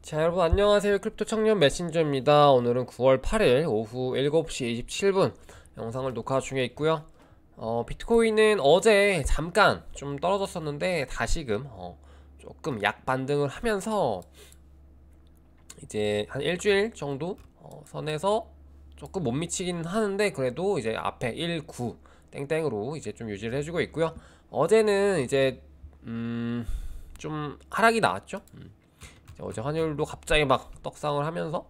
자, 여러분 안녕하세요. 크립토 청년 메신저입니다. 오늘은 9월 8일 오후 7시 27분 영상을 녹화 중에 있고요. 비트코인은 어제 잠깐 좀 떨어졌었는데 다시금 조금 약반등을 하면서 이제 한 일주일 정도 선에서 조금 못 미치긴 하는데, 그래도 이제 앞에 19 땡땡으로 이제 좀 유지를 해주고 있고요. 어제는 이제 좀 하락이 나왔죠. 어제 환율도 갑자기 막 떡상을 하면서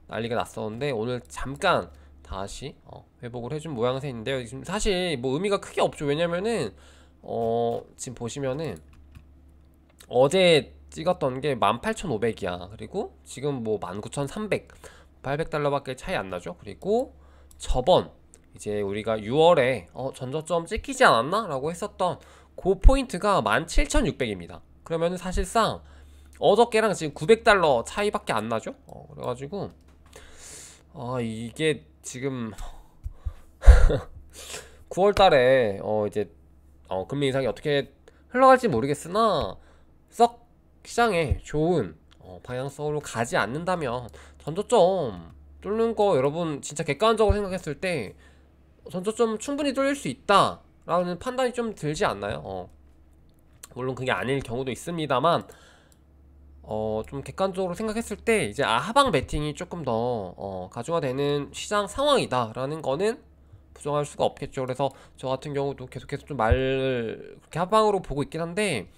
난리가 났었는데, 오늘 잠깐 다시 회복을 해준 모양새인데요. 지금 사실 뭐 의미가 크게 없죠. 왜냐면은 지금 보시면은 어제 찍었던 게 18,500이야. 그리고 지금 뭐 19,300, 800달러밖에 차이 안 나죠. 그리고 저번 이제 우리가 6월에 전저점 찍히지 않았나? 라고 했었던 그 포인트가 17,600입니다. 그러면은 사실상 어저께랑 지금 900달러 차이밖에 안 나죠. 그래가지고 이게 지금 9월 달에 이제 금리 인상이 어떻게 흘러갈지 모르겠으나 썩 시장에 좋은 방향성으로 가지 않는다면 전저점 뚫는 거, 여러분 진짜 객관적으로 생각했을 때 전저점 충분히 뚫릴 수 있다 라는 판단이 좀 들지 않나요? 물론 그게 아닐 경우도 있습니다만, 좀 객관적으로 생각했을 때 이제 하방 베팅이 조금 더 가중화되는 시장 상황이다라는 거는 부정할 수가 없겠죠. 그래서 저 같은 경우도 계속해서 좀 말을 그렇게 하방으로 보고 있긴 한데,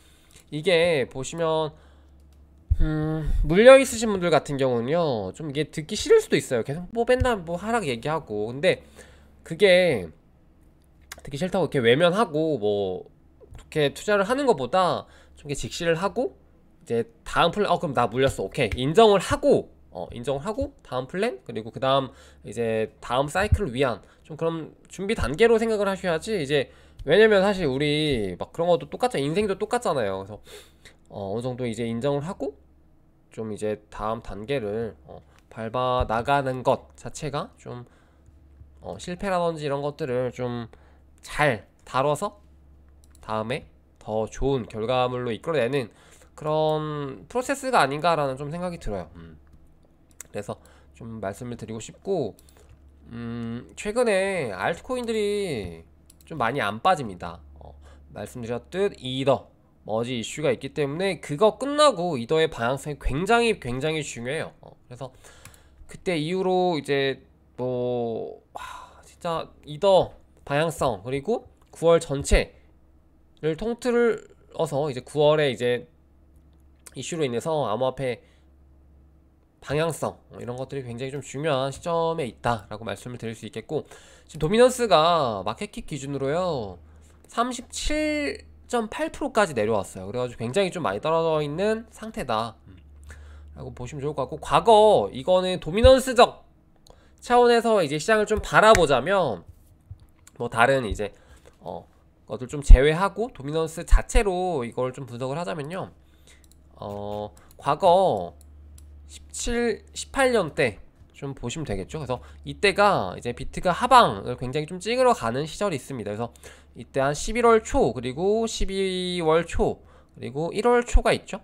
이게 보시면 물려 있으신 분들 같은 경우는요, 좀 이게 듣기 싫을 수도 있어요. 계속 뭐 맨날 뭐 하락 얘기하고. 근데 그게 듣기 싫다고 이렇게 외면하고 뭐 그렇게 투자를 하는 것보다 좀 이렇게 직시를 하고, 이제 다음 플랜 그럼 나 물렸어, 오케이, 인정을 하고 다음 플랜, 그리고 그 다음 이제 다음 사이클을 위한 좀 그런 준비 단계로 생각을 하셔야지. 이제 왜냐면 사실 우리 막 그런 것도 똑같잖아. 인생도 똑같잖아요. 그래서 어느 정도 이제 인정을 하고 좀 이제 다음 단계를 밟아 나가는 것 자체가 좀 실패라든지 이런 것들을 좀 잘 다뤄서 다음에 더 좋은 결과물로 이끌어내는 그런 프로세스가 아닌가라는 좀 생각이 들어요. 그래서 좀 말씀을 드리고 싶고, 최근에 알트코인들이 좀 많이 안 빠집니다. 말씀드렸듯 이더 머지 이슈가 있기 때문에 그거 끝나고 이더의 방향성이 굉장히 중요해요. 그래서 그때 이후로 이제 뭐 진짜 이더 방향성, 그리고 9월 전체를 통틀어서 이제 9월에 이제 이슈로 인해서 암호화폐 방향성 이런 것들이 굉장히 좀 중요한 시점에 있다라고 말씀을 드릴 수 있겠고, 지금 도미넌스가 마켓캡 기준으로요 37.8%까지 내려왔어요. 그래가지고 굉장히 좀 많이 떨어져 있는 상태다 라고 보시면 좋을 것 같고, 과거 이거는 도미넌스적 차원에서 이제 시장을 좀 바라보자면 뭐 다른 이제 것들 좀 제외하고 도미넌스 자체로 이걸 좀 분석을 하자면요, 과거 18년 때 좀 보시면 되겠죠. 그래서 이때가 이제 비트가 하방을 굉장히 좀 찍으러 가는 시절이 있습니다. 그래서 이때 한 11월 초, 그리고 12월 초, 그리고 1월 초가 있죠.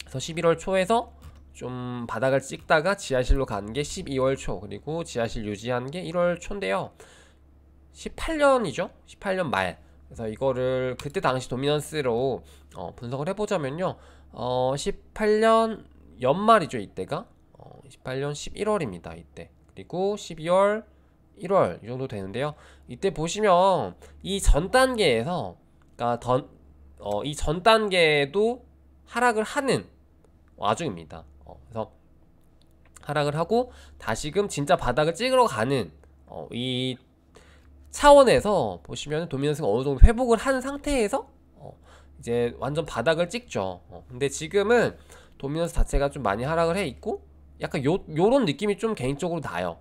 그래서 11월 초에서 좀 바닥을 찍다가 지하실로 간 게 12월 초, 그리고 지하실 유지한 게 1월 초인데요. 18년이죠. 18년 말. 그래서 이거를 그때 당시 도미넌스로 분석을 해보자면요, 18년 연말이죠. 이때가 18년 11월입니다 이때. 그리고 12월 1월 이 정도 되는데요. 이때 보시면 이 전 단계에서, 그러니까 이 전 단계에도 하락을 하는 와중입니다. 그래서 하락을 하고 다시금 진짜 바닥을 찍으러 가는 이 차원에서 보시면 도미넌스가 어느 정도 회복을 한 상태에서 이제 완전 바닥을 찍죠. 근데 지금은 도미넌스 자체가 좀 많이 하락을 해 있고, 약간 요런 느낌이 좀 개인적으로 나요.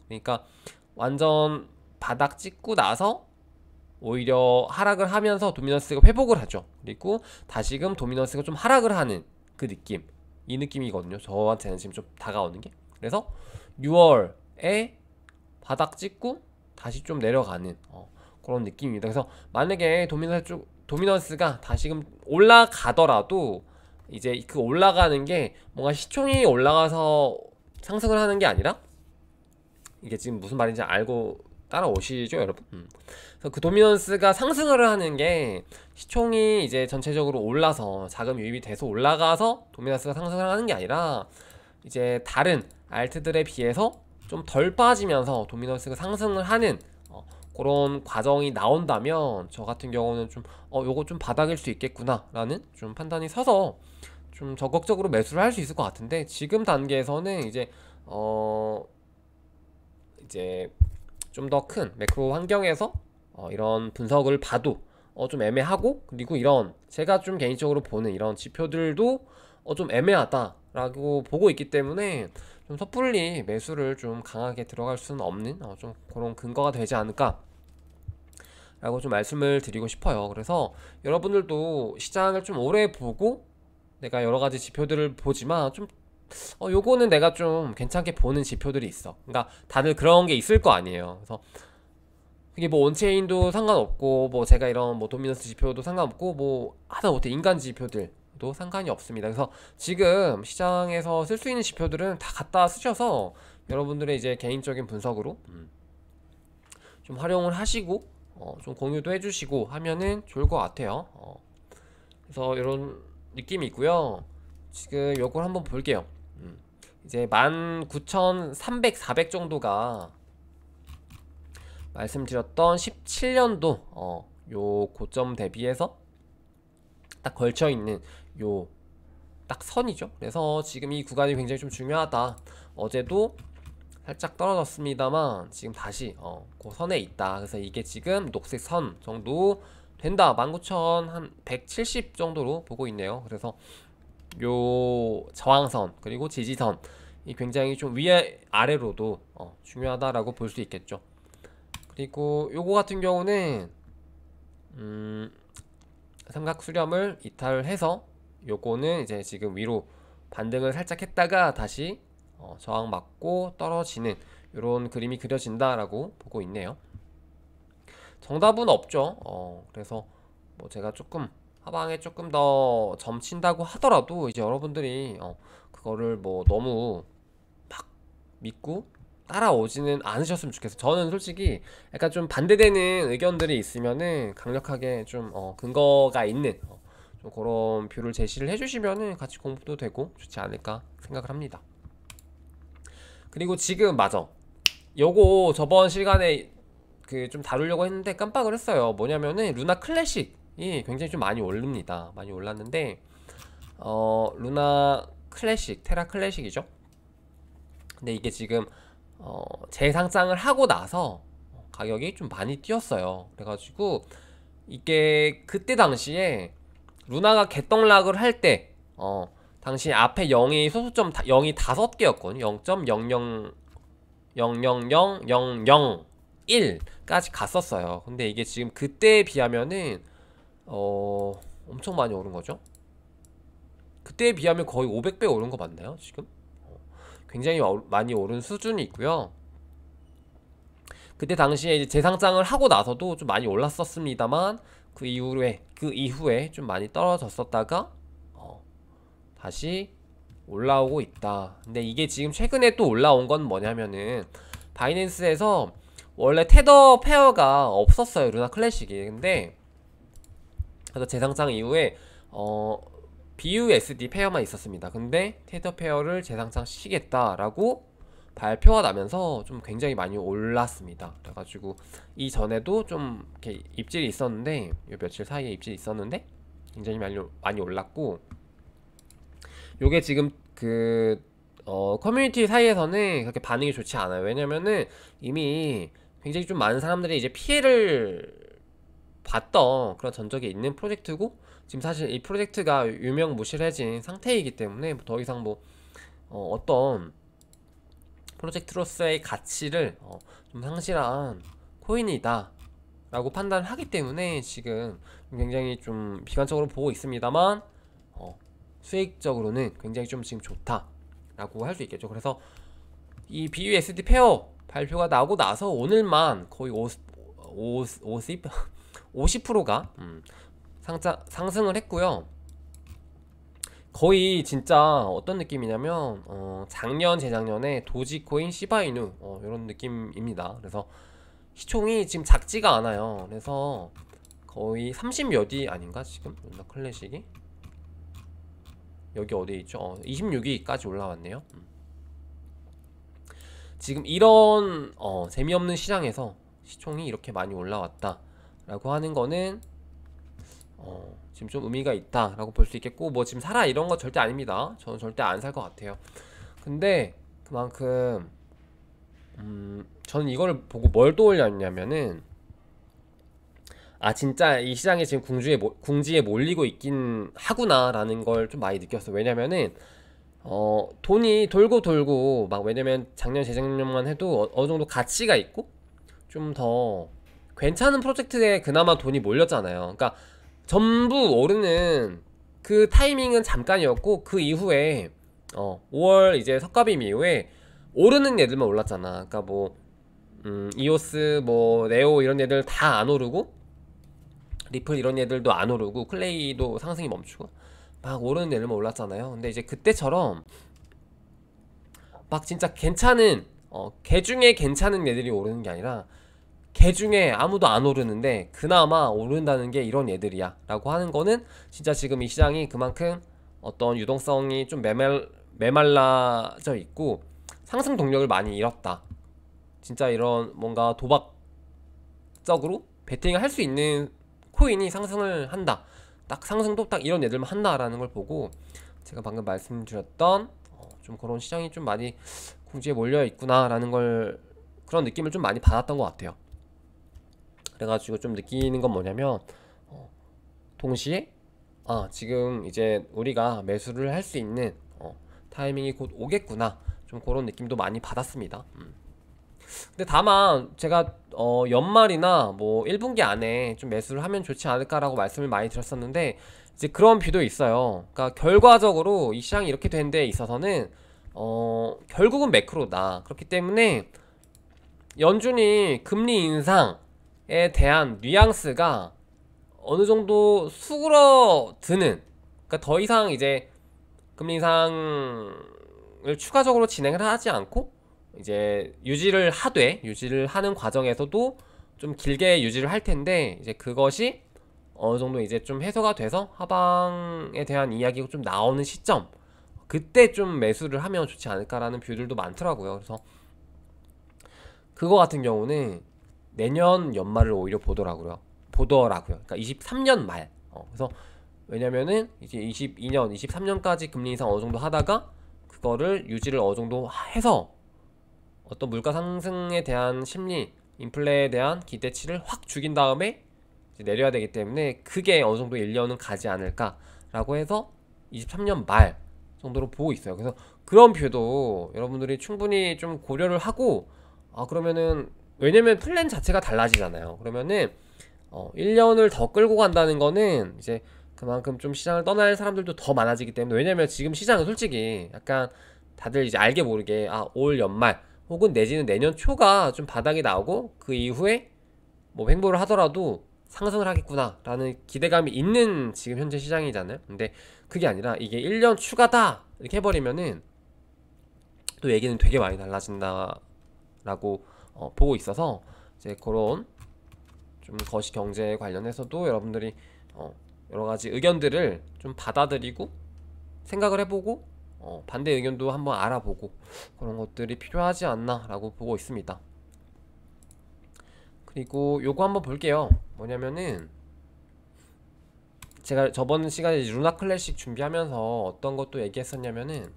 그러니까 완전 바닥 찍고 나서 오히려 하락을 하면서 도미넌스가 회복을 하죠. 그리고 다시금 도미넌스가 좀 하락을 하는 그 느낌, 이 느낌이거든요. 저한테는 지금 좀 다가오는 게. 그래서 6월에 바닥 찍고 다시 좀 내려가는 그런 느낌입니다. 그래서 만약에 도미넌스가 다시금 올라가더라도 이제 그 올라가는 게 뭔가 시총이 올라가서 상승을 하는 게 아니라, 이게 지금 무슨 말인지 알고 따라오시죠, 여러분? 그래서 그 도미넌스가 상승을 하는 게 시총이 이제 전체적으로 올라서 자금 유입이 돼서 올라가서 도미넌스가 상승을 하는 게 아니라, 이제 다른 알트들에 비해서 좀 덜 빠지면서 도미넌스가 상승을 하는 그런 과정이 나온다면, 저 같은 경우는 좀 요거 좀 바닥일 수 있겠구나 라는 좀 판단이 서서 좀 적극적으로 매수를 할 수 있을 것 같은데, 지금 단계에서는 이제 좀 더 큰 매크로 환경에서 이런 분석을 봐도 좀 애매하고, 그리고 이런 제가 좀 개인적으로 보는 이런 지표들도 좀 애매하다라고 보고 있기 때문에, 좀 섣불리 매수를 좀 강하게 들어갈 수는 없는 좀 그런 근거가 되지 않을까 라고 좀 말씀을 드리고 싶어요. 그래서 여러분들도 시장을 좀 오래 보고, 내가 여러가지 지표들을 보지만 좀 요거는 내가 좀 괜찮게 보는 지표들이 있어. 그러니까 다들 그런 게 있을 거 아니에요. 그래서 그게 뭐 온체인도 상관없고, 뭐 제가 이런 뭐 도미넌스 지표도 상관없고, 뭐 하다못해 인간 지표들도 상관이 없습니다. 그래서 지금 시장에서 쓸 수 있는 지표들은 다 갖다 쓰셔서 여러분들의 이제 개인적인 분석으로 좀 활용을 하시고 좀 공유도 해주시고 하면은 좋을 것 같아요. 그래서 이런 느낌이 있고요. 지금 요걸 한번 볼게요. 이제 19,300, 400 정도가 말씀드렸던 17년도 요 고점 대비해서 딱 걸쳐있는 요 딱 선이죠. 그래서 지금 이 구간이 굉장히 좀 중요하다. 어제도 살짝 떨어졌습니다만 지금 다시 그 선에 있다. 그래서 이게 지금 녹색 선 정도 된다. 19,170 정도로 보고 있네요. 그래서 요 저항선 그리고 지지선 이 굉장히 좀 위에 아래로도 중요하다라고 볼 수 있겠죠. 그리고 요거 같은 경우는 삼각 수렴을 이탈해서 요거는 이제 지금 위로 반등을 살짝 했다가 다시 저항 맞고 떨어지는 요런 그림이 그려진다라고 보고 있네요. 정답은 없죠. 그래서 뭐 제가 조금 하방에 조금 더 점친다고 하더라도 이제 여러분들이 그거를 뭐 너무 막 믿고 따라오지는 않으셨으면 좋겠어요. 저는 솔직히 약간 좀 반대되는 의견들이 있으면은 강력하게 좀 근거가 있는 좀 그런 뷰를 제시를 해주시면은 같이 공부도 되고 좋지 않을까 생각을 합니다. 그리고 지금 맞아, 요거 저번 시간에 그 좀 다루려고 했는데 깜빡을 했어요. 뭐냐면은 루나 클래식이 굉장히 좀 많이 오릅니다. 많이 올랐는데 루나 클래식, 테라 클래식이죠. 근데 이게 지금 재상장을 하고 나서 가격이 좀 많이 뛰었어요. 그래가지고 이게 그때 당시에 루나가 개떡락을 할 때 당시 앞에 0이 소수점 0이 5개였거든요 0.0000001까지 갔었어요. 근데 이게 지금 그때에 비하면은 엄청 많이 오른 거죠. 그때에 비하면 거의 500배 오른 거 맞나요 지금? 굉장히 많이 오른 수준이 있고요. 그때 당시에 이제 재상장을 하고 나서도 좀 많이 올랐었습니다만 그 이후에 좀 많이 떨어졌었다가 다시 올라오고 있다. 근데 이게 지금 최근에 또 올라온 건 뭐냐면은 바이낸스에서 원래 테더 페어가 없었어요, 루나 클래식이. 근데 그래서 재상장 이후에 BUSD 페어만 있었습니다. 근데 테더 페어를 재상장 시키겠다라고 발표가 나면서 좀 굉장히 많이 올랐습니다. 그래가지고 이전에도 좀 이렇게 입질이 있었는데, 요 며칠 사이에 입질이 있었는데 굉장히 많이 올랐고, 요게 지금 그 커뮤니티 사이에서는 그렇게 반응이 좋지 않아요. 왜냐면은 이미 굉장히 좀 많은 사람들이 이제 피해를 봤던 그런 전적이 있는 프로젝트고, 지금 사실 이 프로젝트가 유명무실해진 상태이기 때문에 더 이상 뭐 어떤 프로젝트로서의 가치를 좀 상실한 코인이다 라고 판단을 하기 때문에 지금 굉장히 좀 비관적으로 보고 있습니다만 수익적으로는 굉장히 좀 지금 좋다 라고 할 수 있겠죠. 그래서 이 BUSD 페어 발표가 나오고 나서 오늘만 거의 50%가 상승을 했고요. 거의 진짜 어떤 느낌이냐면 작년 재작년에 도지코인 시바이누 이런 느낌입니다. 그래서 시총이 지금 작지가 않아요. 그래서 거의 30 몇위 아닌가 지금 루나 클래식이 여기 어디에 있죠? 26위까지 올라왔네요. 지금 이런 재미없는 시장에서 시총이 이렇게 많이 올라왔다 라고 하는 거는 지금 좀 의미가 있다 라고 볼 수 있겠고, 뭐 지금 사라 이런 거 절대 아닙니다. 저는 절대 안 살 것 같아요. 근데 그만큼 저는 이거를 보고 뭘 떠올렸냐면은, 아 진짜 이 시장에 지금 궁지에 몰리고 있긴 하구나 라는 걸 좀 많이 느꼈어요. 왜냐면은 돈이 돌고 돌고 막, 왜냐면 작년 재작년만 해도 어느 정도 가치가 있고 좀 더 괜찮은 프로젝트에 그나마 돈이 몰렸잖아요. 그러니까 전부 오르는 그 타이밍은 잠깐이었고, 그 이후에 5월 이제 석가빔 이후에 오르는 애들만 올랐잖아. 그러니까 뭐 이오스 뭐 네오 이런 애들 다 안 오르고, 리플 이런 애들도 안 오르고, 클레이도 상승이 멈추고 막 오르는 애들만 올랐잖아요. 근데 이제 그때처럼 막 진짜 괜찮은 개 중에 괜찮은 애들이 오르는 게 아니라 개 중에 아무도 안 오르는데 그나마 오른다는 게 이런 애들이야 라고 하는 거는, 진짜 지금 이 시장이 그만큼 어떤 유동성이 좀 메말라져 있고 상승 동력을 많이 잃었다. 진짜 이런 뭔가 도박적으로 베팅을 할 수 있는 코인이 상승을 한다, 딱 상승도 딱 이런 애들만 한다라는 걸 보고, 제가 방금 말씀드렸던 좀 그런 시장이 좀 많이 궁지에 몰려 있구나 라는 걸, 그런 느낌을 좀 많이 받았던 것 같아요. 그래가지고 좀 느끼는 건 뭐냐면, 동시에 지금 이제 우리가 매수를 할 수 있는 타이밍이 곧 오겠구나, 좀 그런 느낌도 많이 받았습니다. 근데 다만 제가 연말이나 뭐 1분기 안에 좀 매수를 하면 좋지 않을까라고 말씀을 많이 드렸었는데, 이제 그런 뷰도 있어요. 그러니까 결과적으로 이 시장이 이렇게 된 데 있어서는 결국은 매크로다. 그렇기 때문에 연준이 금리 인상에 대한 뉘앙스가 어느 정도 수그러드는, 그러니까 더 이상 이제 금리 인상을 추가적으로 진행을 하지 않고 이제 유지를 하는 과정에서도 좀 길게 유지를 할 텐데, 이제 그것이 어느 정도 이제 좀 해소가 돼서 하방에 대한 이야기가 좀 나오는 시점, 그때 좀 매수를 하면 좋지 않을까라는 뷰들도 많더라고요. 그래서 그거 같은 경우는 내년 연말을 오히려 보더라고요. 그러니까 23년 말. 그래서 왜냐면은 이제 22년, 23년까지 금리 인상 어느 정도 하다가 그거를 유지를 어느 정도 해서 어떤 물가 상승에 대한 심리, 인플레에 대한 기대치를 확 죽인 다음에 이제 내려야 되기 때문에, 그게 어느 정도 1년은 가지 않을까라고 해서 23년 말 정도로 보고 있어요. 그래서 그런 뷰도 여러분들이 충분히 좀 고려를 하고, 그러면은, 왜냐면 플랜 자체가 달라지잖아요. 그러면은 1년을 더 끌고 간다는 거는 이제 그만큼 좀 시장을 떠날 사람들도 더 많아지기 때문에, 왜냐면 지금 시장은 솔직히 약간 다들 이제 알게 모르게 올 연말 혹은 내지는 내년 초가 좀 바닥이 나오고 그 이후에 뭐 횡보를 하더라도 상승을 하겠구나 라는 기대감이 있는 지금 현재 시장이잖아요. 근데 그게 아니라 이게 1년 추가다 이렇게 해버리면은 또 얘기는 되게 많이 달라진다 라고 보고 있어서, 이제 그런 좀 거시 경제 관련해서도 여러분들이 여러가지 의견들을 좀 받아들이고 생각을 해보고 반대 의견도 한번 알아보고, 그런 것들이 필요하지 않나 라고 보고 있습니다. 그리고 요거 한번 볼게요. 뭐냐면은, 제가 저번 시간에 루나 클래식 준비하면서 어떤 것도 얘기했었냐면은,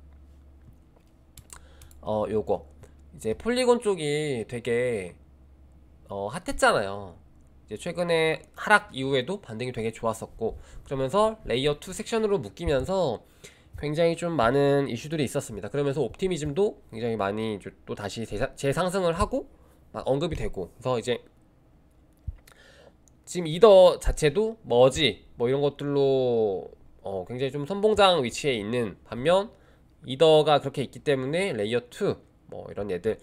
요거 이제 폴리곤 쪽이 되게 핫했잖아요. 이제 최근에 하락 이후에도 반등이 되게 좋았었고, 그러면서 레이어 2 섹션으로 묶이면서 굉장히 좀 많은 이슈들이 있었습니다. 그러면서 옵티미즘도 굉장히 많이 또 다시 재상승을 하고 막 언급이 되고, 그래서 이제 지금 이더 자체도 머지 뭐 이런 것들로 굉장히 좀 선봉장 위치에 있는 반면, 이더가 그렇게 있기 때문에 레이어 2 뭐 이런 애들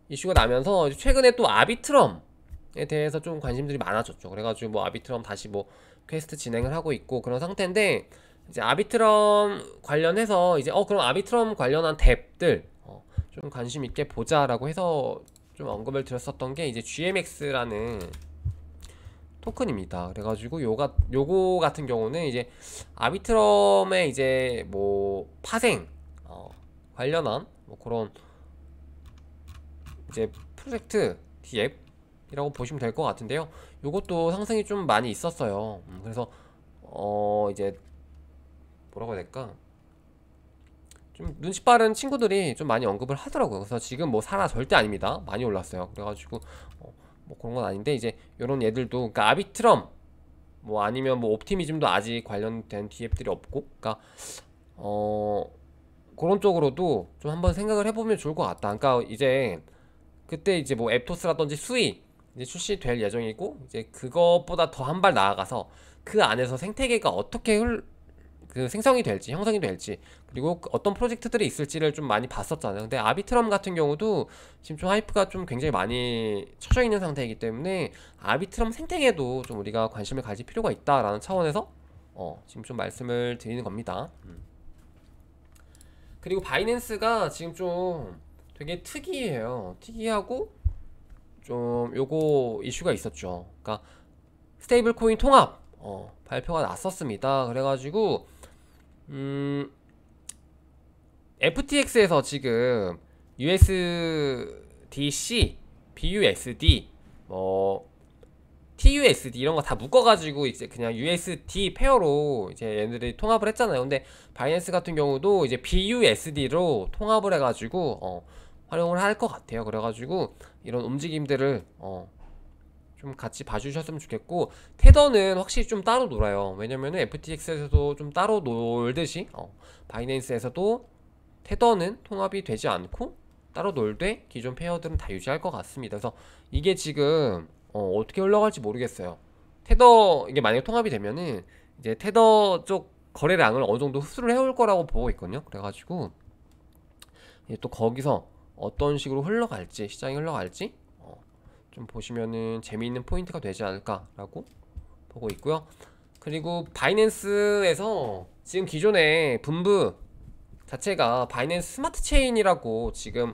이슈가 나면서 최근에 또 아비트럼에 대해서 좀 관심들이 많아졌죠. 그래가지고 뭐 아비트럼 다시 뭐 퀘스트 진행을 하고 있고 그런 상태인데, 이제 아비트럼 관련해서 이제 그럼 아비트럼 관련한 뎁들 좀 관심 있게 보자라고 해서 좀 언급을 드렸었던 게 이제 GMX라는 토큰입니다. 그래가지고 요거 같은 경우는 이제 아비트럼의 이제 뭐 파생 관련한 뭐 그런 이제 프로젝트 DApp이라고 보시면 될 것 같은데요. 요것도 상승이 좀 많이 있었어요. 그래서 이제 뭐라고 해야 될까? 좀 눈치 빠른 친구들이 좀 많이 언급을 하더라고요. 그래서 지금 뭐 사라 절대 아닙니다. 많이 올랐어요. 그래가지고 뭐 그런 건 아닌데 이제 요런 얘들도 그러니까 아비트럼 뭐 아니면 뭐 옵티미즘도 아직 관련된 DApp들이 없고 그러니까 그런 쪽으로도 좀 한번 생각을 해보면 좋을 것 같다. 그러니까 이제 그때 이제 뭐 앱토스라든지 수이 이제 출시될 예정이고 이제 그것보다 더 한 발 나아가서 그 안에서 생태계가 어떻게 그 생성이 될지 형성이 될지 그리고 어떤 프로젝트들이 있을지를 좀 많이 봤었잖아요. 근데 아비트럼 같은 경우도 지금 좀 하이프가 좀 굉장히 많이 쳐져 있는 상태이기 때문에 아비트럼 생태계도 좀 우리가 관심을 가질 필요가 있다라는 차원에서 지금 좀 말씀을 드리는 겁니다. 그리고 바이낸스가 지금 좀 되게 특이해요. 특이하고 좀 요거 이슈가 있었죠. 그러니까 스테이블 코인 통합 발표가 났었습니다. 그래가지고 FTX에서 지금 USDC, BUSD, 뭐 TUSD 이런 거 다 묶어가지고 이제 그냥 USD 페어로 이제 얘네들이 통합을 했잖아요. 근데 바이낸스 같은 경우도 이제 BUSD로 통합을 해가지고 활용을 할 것 같아요. 그래가지고 이런 움직임들을 좀 같이 봐주셨으면 좋겠고 테더는 확실히 좀 따로 놀아요. 왜냐면은 FTX에서도 좀 따로 놀듯이 바이낸스에서도 테더는 통합이 되지 않고 따로 놀되 기존 페어들은 다 유지할 것 같습니다. 그래서 이게 지금 어떻게 흘러갈지 모르겠어요. 테더 이게 만약에 통합이 되면은 이제 테더 쪽 거래량을 어느 정도 흡수를 해올 거라고 보고 있거든요. 그래가지고 이제 또 거기서 어떤 식으로 흘러갈지 시장이 흘러갈지 좀 보시면은 재미있는 포인트가 되지 않을까라고 보고 있고요. 그리고 바이낸스에서 지금 기존에 분부 자체가 바이낸스 스마트 체인이라고 지금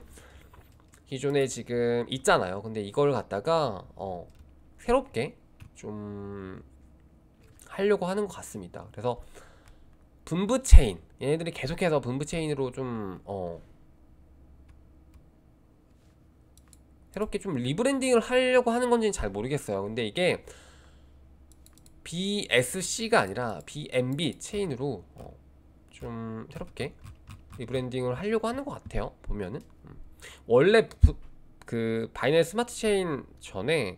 기존에 지금 있잖아요. 근데 이걸 갖다가 새롭게 좀 하려고 하는 것 같습니다. 그래서 분부 체인 얘네들이 계속해서 분부 체인으로 좀 새롭게 좀 리브랜딩을 하려고 하는 건지는 잘 모르겠어요. 근데 이게 BSC가 아니라 BNB 체인으로 좀 새롭게 리브랜딩을 하려고 하는 것 같아요. 보면은 원래 그 바이낸스 스마트 체인 전에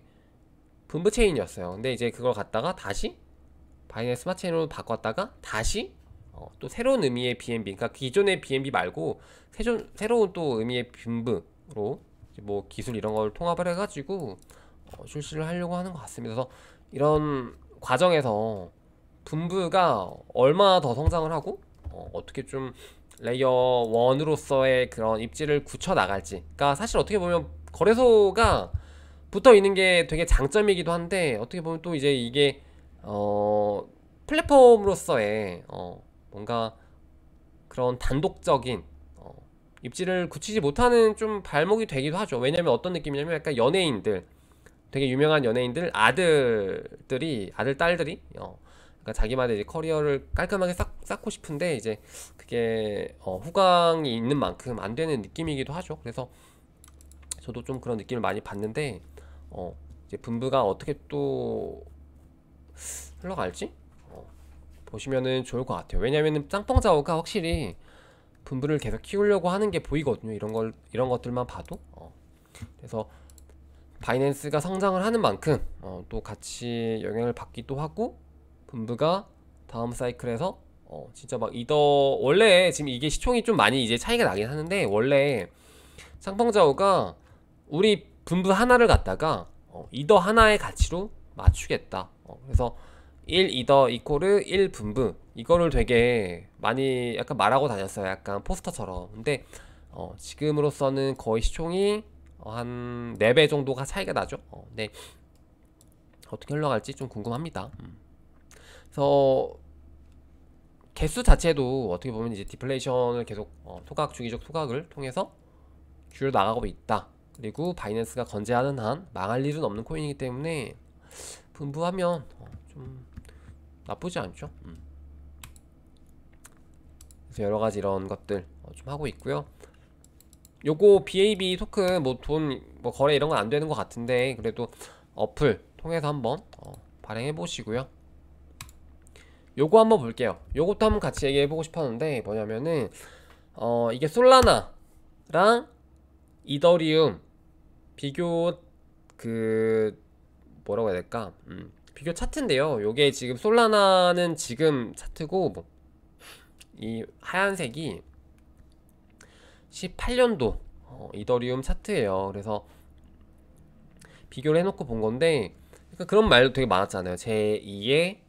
분부 체인이었어요. 근데 이제 그걸 갖다가 다시 바이낸스 스마트 체인으로 바꿨다가 다시 또 새로운 의미의 BNB, 그러니까 기존의 BNB 말고 새로운 또 의미의 분부로 뭐 기술 이런 걸 통합을 해가지고 출시를 하려고 하는 것 같습니다. 그래서 이런 과정에서 분부가 얼마나 더 성장을 하고 어떻게 좀 레이어 1으로서의 그런 입지를 굳혀 나갈지, 그러니까 사실 어떻게 보면 거래소가 붙어 있는 게 되게 장점이기도 한데 어떻게 보면 또 이제 이게 플랫폼으로서의 뭔가 그런 단독적인 입지를 굳히지 못하는 좀 발목이 되기도 하죠. 왜냐면 어떤 느낌이냐면 약간 연예인들, 되게 유명한 연예인들 아들들이 아들 딸들이 그러니까 자기만의 이제 커리어를 깔끔하게 쌓고 싶은데 이제 그게 후광이 있는 만큼 안 되는 느낌이기도 하죠. 그래서 저도 좀 그런 느낌을 많이 받는데 이제 분부가 어떻게 또 흘러갈지 보시면은 좋을 것 같아요. 왜냐면은 짱뻥자오가 확실히 분부를 계속 키우려고 하는 게 보이거든요. 이런 것들만 봐도 그래서 바이낸스가 성장을 하는 만큼 또 같이 영향을 받기도 하고 분부가 다음 사이클에서 진짜 막 이더 원래 지금 이게 시총이 좀 많이 이제 차이가 나긴 하는데 원래 쌍펑자오가 우리 분부 하나를 갖다가 이더 하나의 가치로 맞추겠다. 그래서 1 이더 이코르 1 분부 이거를 되게 많이 약간 말하고 다녔어요. 약간 포스터처럼. 근데 지금으로서는 거의 시총이 한 4배 정도가 차이가 나죠. 근데 어떻게 흘러갈지 좀 궁금합니다. 그래서 개수 자체도 어떻게 보면 이제 디플레이션을 계속 토각 주기적 토각을 통해서 줄여 나가고 있다. 그리고 바이낸스가 건재하는 한 망할 일은 없는 코인이기 때문에 분부하면 좀 나쁘지 않죠. 그래서 여러 가지 이런 것들 좀 하고 있고요. 요거 BAB 토큰 뭐 돈 뭐 거래 이런 건 안 되는 것 같은데 그래도 어플 통해서 한번 발행해 보시고요. 요거 한번 볼게요. 요것도 한번 같이 얘기해 보고 싶었는데 뭐냐면은 이게 솔라나랑 이더리움 비교 그 뭐라고 해야 될까? 비교 차트인데요. 요게 지금 솔라나는 지금 차트고 뭐 이 하얀색이 18년도 이더리움 차트예요. 그래서 비교를 해놓고 본 건데 그러니까 그런 말도 되게 많았잖아요. 제2의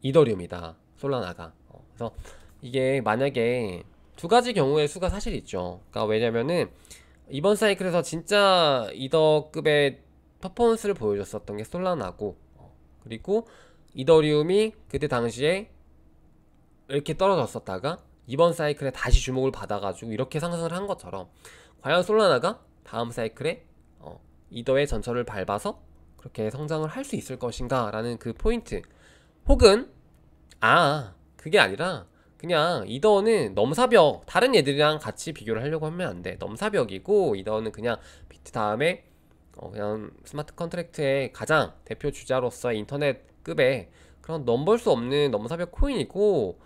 이더리움이다 솔라나가. 그래서 이게 만약에 두 가지 경우의 수가 사실 있죠. 그러니까 왜냐면은 이번 사이클에서 진짜 이더급의 퍼포먼스를 보여줬었던 게 솔라나고 그리고 이더리움이 그때 당시에 이렇게 떨어졌었다가 이번 사이클에 다시 주목을 받아가지고 이렇게 상승을 한 것처럼 과연 솔라나가 다음 사이클에 이더의 전철을 밟아서 그렇게 성장을 할 수 있을 것인가 라는 그 포인트, 혹은 그게 아니라 그냥 이더는 넘사벽, 다른 애들이랑 같이 비교를 하려고 하면 안 돼. 넘사벽이고 이더는 그냥 비트 다음에 그냥 스마트 컨트랙트의 가장 대표 주자로서의 인터넷급의 그런 넘볼 수 없는 넘사벽 코인이고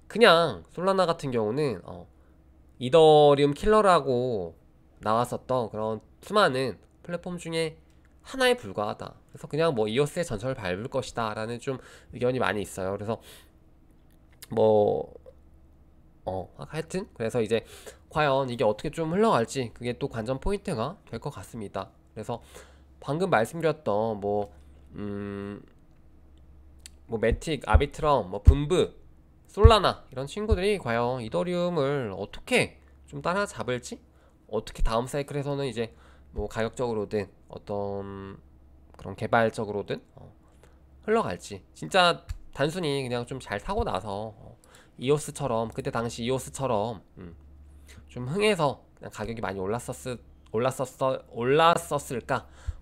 그냥 솔라나 같은 경우는 이더리움 킬러라고 나왔었던 그런 수많은 플랫폼 중에 하나에 불과하다. 그래서 그냥 뭐 이오스의 전철을 밟을 것이다 라는 좀 의견이 많이 있어요. 그래서 뭐 하여튼 그래서 이제 과연 이게 어떻게 좀 흘러갈지 그게 또 관전 포인트가 될 것 같습니다. 그래서 방금 말씀드렸던 뭐 매틱, 아비트럼, 뭐 분브, 솔라나 이런 친구들이 과연 이더리움을 어떻게 좀 따라잡을지, 어떻게 다음 사이클에서는 이제 뭐 가격적으로든 어떤 그런 개발적으로든 흘러갈지, 진짜 단순히 그냥 좀 잘 타고 나서 이오스처럼 그때 당시 이오스처럼 좀 흥해서 그냥 가격이 많이 올랐었을까,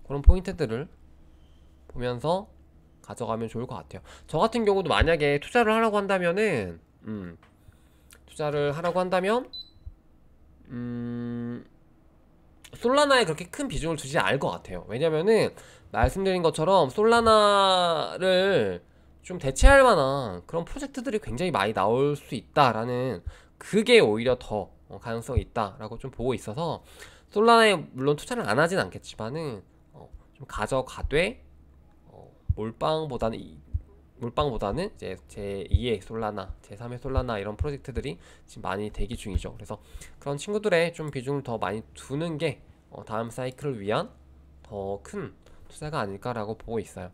그런 포인트들을 보면서 가져가면 좋을 것 같아요. 저 같은 경우도 만약에 투자를 하라고 한다면은 솔라나에 그렇게 큰 비중을 두지 않을 것 같아요. 왜냐면은 말씀드린 것처럼 솔라나를 좀 대체할 만한 그런 프로젝트들이 굉장히 많이 나올 수 있다라는, 그게 오히려 더 가능성이 있다라고 좀 보고 있어서 솔라나에 물론 투자를 안 하진 않겠지만은 좀 가져가되 몰빵보다는 이제 제2의 솔라나, 제3의 솔라나 이런 프로젝트들이 지금 많이 대기 중이죠. 그래서 그런 친구들의 좀 비중을 더 많이 두는 게 다음 사이클을 위한 더 큰 투자가 아닐까라고 보고 있어요.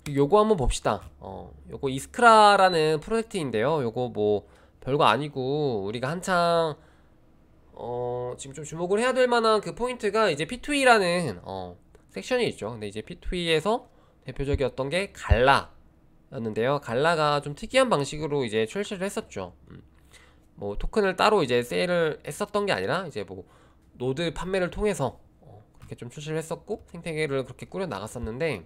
요거 한번 봅시다. 요거 이스크라라는 프로젝트인데요. 요거 뭐 별거 아니고 우리가 한창 지금 좀 주목을 해야 될 만한 그 포인트가 이제 P2E라는 섹션이 있죠. 근데 이제 P2E에서 대표적이었던 게 갈라였는데요. 갈라가 좀 특이한 방식으로 이제 출시를 했었죠. 뭐 토큰을 따로 이제 세일을 했었던 게 아니라 이제 뭐 노드 판매를 통해서 그렇게 좀 출시를 했었고 생태계를 그렇게 꾸려 나갔었는데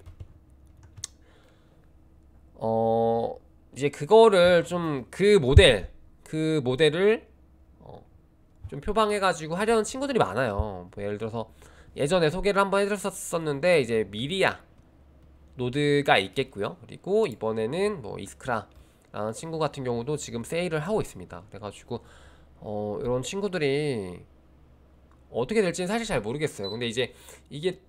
이제 그거를 좀 그 모델을 좀 표방해가지고 하려는 친구들이 많아요. 뭐 예를 들어서 예전에 소개를 한번 해드렸었는데 이제 미리아 노드가 있겠고요. 그리고 이번에는 뭐 이스크라라는 친구 같은 경우도 지금 세일을 하고 있습니다. 그래가지고 이런 친구들이 어떻게 될지는 사실 잘 모르겠어요. 근데 이제 이게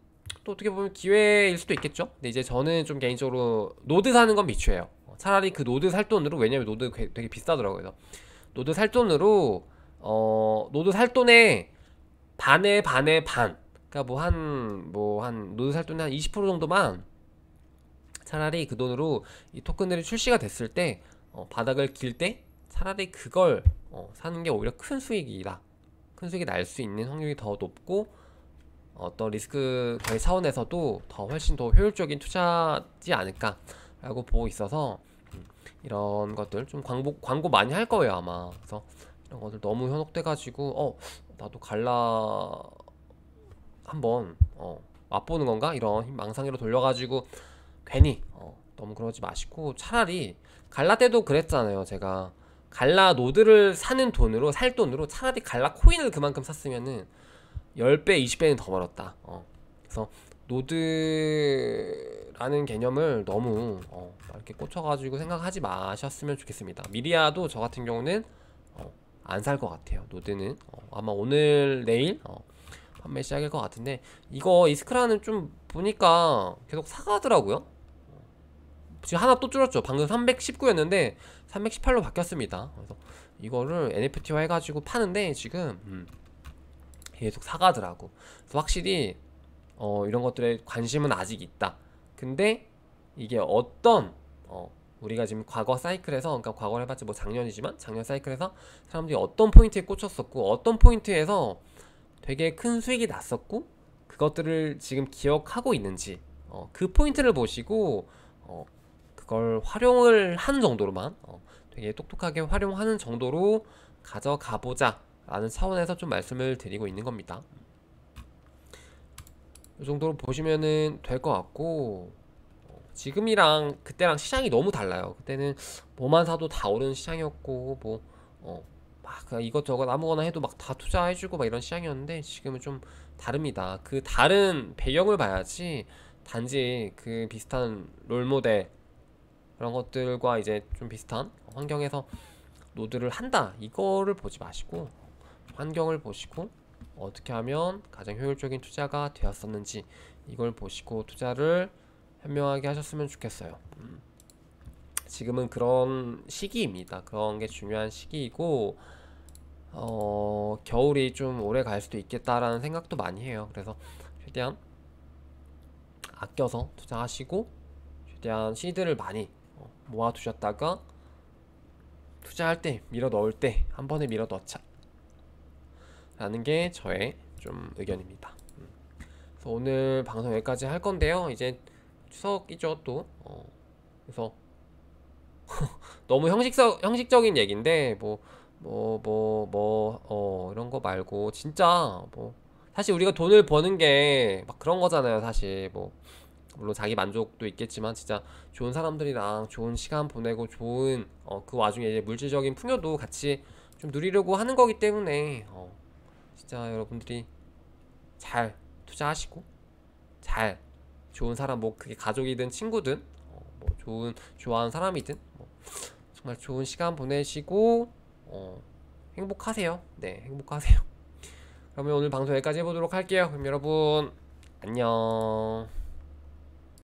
또 어떻게 보면 기회일 수도 있겠죠. 근데 이제 저는 좀 개인적으로 노드 사는 건 비추해요. 차라리 그 노드 살 돈으로, 왜냐면 노드 되게 비싸더라고요. 그래서 노드 살 돈으로 노드 살 돈에 반에 반, 그러니까 한 노드 살 돈에 한 20% 정도만 차라리 그 돈으로 이 토큰들이 출시가 됐을 때 바닥을 길 때 차라리 그걸 사는 게 오히려 큰 수익이 날 수 있는 확률이 더 높고 어떤 리스크 관리 차원에서도 훨씬 더 효율적인 투자지 않을까 라고 보고 있어서 이런 것들 좀 광고 많이 할 거예요 아마. 그래서 이런 것들 너무 현혹돼가지고 나도 갈라 한번 맛보는 건가 이런 망상으로 돌려가지고 괜히 너무 그러지 마시고, 차라리 갈라 때도 그랬잖아요. 제가 갈라 노드를 사는 돈으로, 살 돈으로 차라리 갈라 코인을 그만큼 샀으면은 10배 20배는 더 벌었다. 그래서 노드라는 개념을 너무 이렇게 꽂혀가지고 생각하지 마셨으면 좋겠습니다. 미리아도 저 같은 경우는 안 살 것 같아요. 노드는 아마 오늘 내일 판매 시작일 것 같은데, 이거 이스크라는 좀 보니까 계속 사가더라고요. 지금 하나 또 줄었죠. 방금 319였는데 318로 바뀌었습니다. 그래서 이거를 NFT화 해가지고 파는데 지금 계속 사가더라고. 그래서 확실히 이런 것들에 관심은 아직 있다. 근데 이게 어떤 우리가 지금 과거 사이클에서, 그러니까 과거를 해봤자 뭐 작년이지만 작년 사이클에서 사람들이 어떤 포인트에 꽂혔었고 어떤 포인트에서 되게 큰 수익이 났었고 그것들을 지금 기억하고 있는지, 그 포인트를 보시고 그걸 활용을 하는 정도로만, 되게 똑똑하게 활용하는 정도로 가져가 보자 라는 차원에서 좀 말씀을 드리고 있는 겁니다. 이 정도로 보시면은 될 것 같고, 지금이랑 그때랑 시장이 너무 달라요. 그때는 뭐만 사도 다 오르는 시장이었고, 막 그냥 이것저것 아무거나 해도 막 다 투자해주고 막 이런 시장이었는데, 지금은 좀 다릅니다. 그 다른 배경을 봐야지, 단지 그 비슷한 롤모델 그런 것들과 이제 좀 비슷한 환경에서 노드를 한다 이거를 보지 마시고, 환경을 보시고 어떻게 하면 가장 효율적인 투자가 되었었는지 이걸 보시고 투자를 현명하게 하셨으면 좋겠어요. 지금은 그런 시기입니다. 그런 게 중요한 시기이고, 겨울이 좀 오래 갈 수도 있겠다라는 생각도 많이 해요. 그래서 최대한 아껴서 투자하시고, 최대한 시드를 많이 모아두셨다가 투자할 때, 밀어 넣을 때 한 번에 밀어 넣자 라는 게 저의 좀 의견입니다. 그래서 오늘 방송 여기까지 할 건데요. 이제 추석이죠 또. 그래서 너무 형식적인 얘기인데 이런 거 말고 진짜 사실 우리가 돈을 버는 게 막 그런 거잖아요. 사실 물론 자기 만족도 있겠지만 진짜 좋은 사람들이랑 좋은 시간 보내고 좋은 그 와중에 이제 물질적인 풍요도 같이 좀 누리려고 하는 거기 때문에 진짜 여러분들이 잘 투자하시고, 잘 좋은 사람, 그게 가족이든 친구든 좋아하는 사람이든 정말 좋은 시간 보내시고 행복하세요. 네, 행복하세요. 그러면 오늘 방송 여기까지 해보도록 할게요. 그럼 여러분 안녕.